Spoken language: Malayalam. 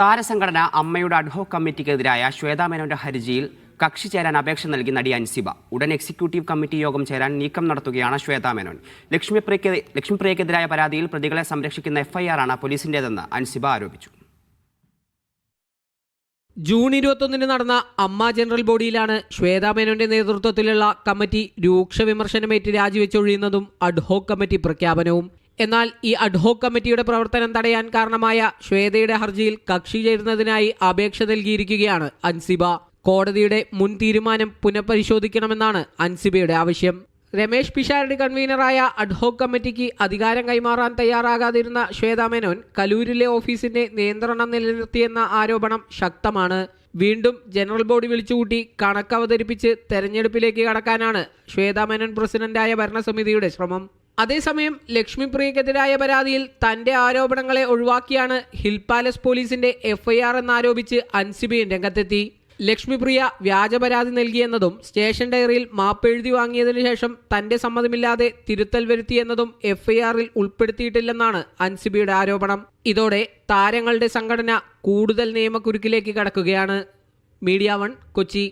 താരസംഘടന അമ്മയുടെ അഡ്ഹോക് കമ്മിറ്റിക്കെതിരായ ശ്വേതാ മേനോന്റെ ഹർജിയിൽ കക്ഷി ചേരാൻ അപേക്ഷ നൽകി നടി അൻസിബ. ഉടൻ എക്സിക്യൂട്ടീവ് കമ്മിറ്റി യോഗം ചേരാൻ നീക്കം നടത്തുകയാണ് ശ്വേതാ മേനോൻ. ലക്ഷ്മിപ്രിയക്കെതിരായ പരാതിയിൽ പ്രതികളെ സംരക്ഷിക്കുന്ന FIR ആണ് പോലീസിന്റേതെന്ന് അൻസിബ ആരോപിച്ചു. ജൂൺ 21 നടന്ന അമ്മ ജനറൽ ബോഡിയിലാണ് ശ്വേതാ മേനോന്റെ നേതൃത്വത്തിലുള്ള കമ്മിറ്റി രൂക്ഷ വിമർശനമേറ്റ് രാജിവെച്ചൊഴിയുന്നതും അഡ്ഹോക് കമ്മിറ്റി പ്രഖ്യാപനവും. എന്നാൽ ഈ അഡ്ഹോക് കമ്മിറ്റിയുടെ പ്രവർത്തനം തടയാൻ കാരണമായ ശ്വേതയുടെ ഹർജിയിൽ കക്ഷി ചേരുന്നതിനായി അപേക്ഷ നൽകിയിരിക്കുകയാണ് അൻസിബ. കോടതിയുടെ മുൻ തീരുമാനം പുനഃപരിശോധിക്കണമെന്നാണ് അൻസിബയുടെ ആവശ്യം. രമേശ് പിഷാരടി കൺവീനറായ അഡ്ഹോക് കമ്മിറ്റിക്ക് അധികാരം കൈമാറാൻ തയ്യാറാകാതിരുന്ന ശ്വേതാ മേനോൻ കലൂരിലെ ഓഫീസിന്റെ നിയന്ത്രണം നിലനിർത്തിയെന്ന ആരോപണം ശക്തമാണ്. വീണ്ടും ജനറൽ ബോഡി വിളിച്ചുകൂട്ടി കണക്ക് അവതരിപ്പിച്ച് തെരഞ്ഞെടുപ്പിലേക്ക് കടക്കാനാണ് ശ്വേതാ മേനോൻ പ്രസിഡന്റായ ഭരണസമിതിയുടെ ശ്രമം. അതേസമയം ലക്ഷ്മിപ്രിയക്കെതിരായ പരാതിയിൽ തന്റെ ആരോപണങ്ങളെ ഒഴിവാക്കിയാണ് ഹിൽ പാലസ് പോലീസിന്റെ FIR എന്നാരോപിച്ച് അൻസിബയും രംഗത്തെത്തി. ലക്ഷ്മിപ്രിയ വ്യാജ പരാതി നൽകിയെന്നതും സ്റ്റേഷൻ ഡയറിയിൽ മാപ്പ് എഴുതി വാങ്ങിയതിനു ശേഷം തന്റെ സമ്മതമില്ലാതെ തിരുത്തൽ വരുത്തിയെന്നതും FIR-ൽ ഉൾപ്പെടുത്തിയിട്ടില്ലെന്നാണ് അൻസിബയുടെ ആരോപണം. ഇതോടെ താരങ്ങളുടെ സംഘടന കൂടുതൽ നിയമക്കുരുക്കിലേക്ക് കടക്കുകയാണ്. മീഡിയ 1 കൊച്ചി.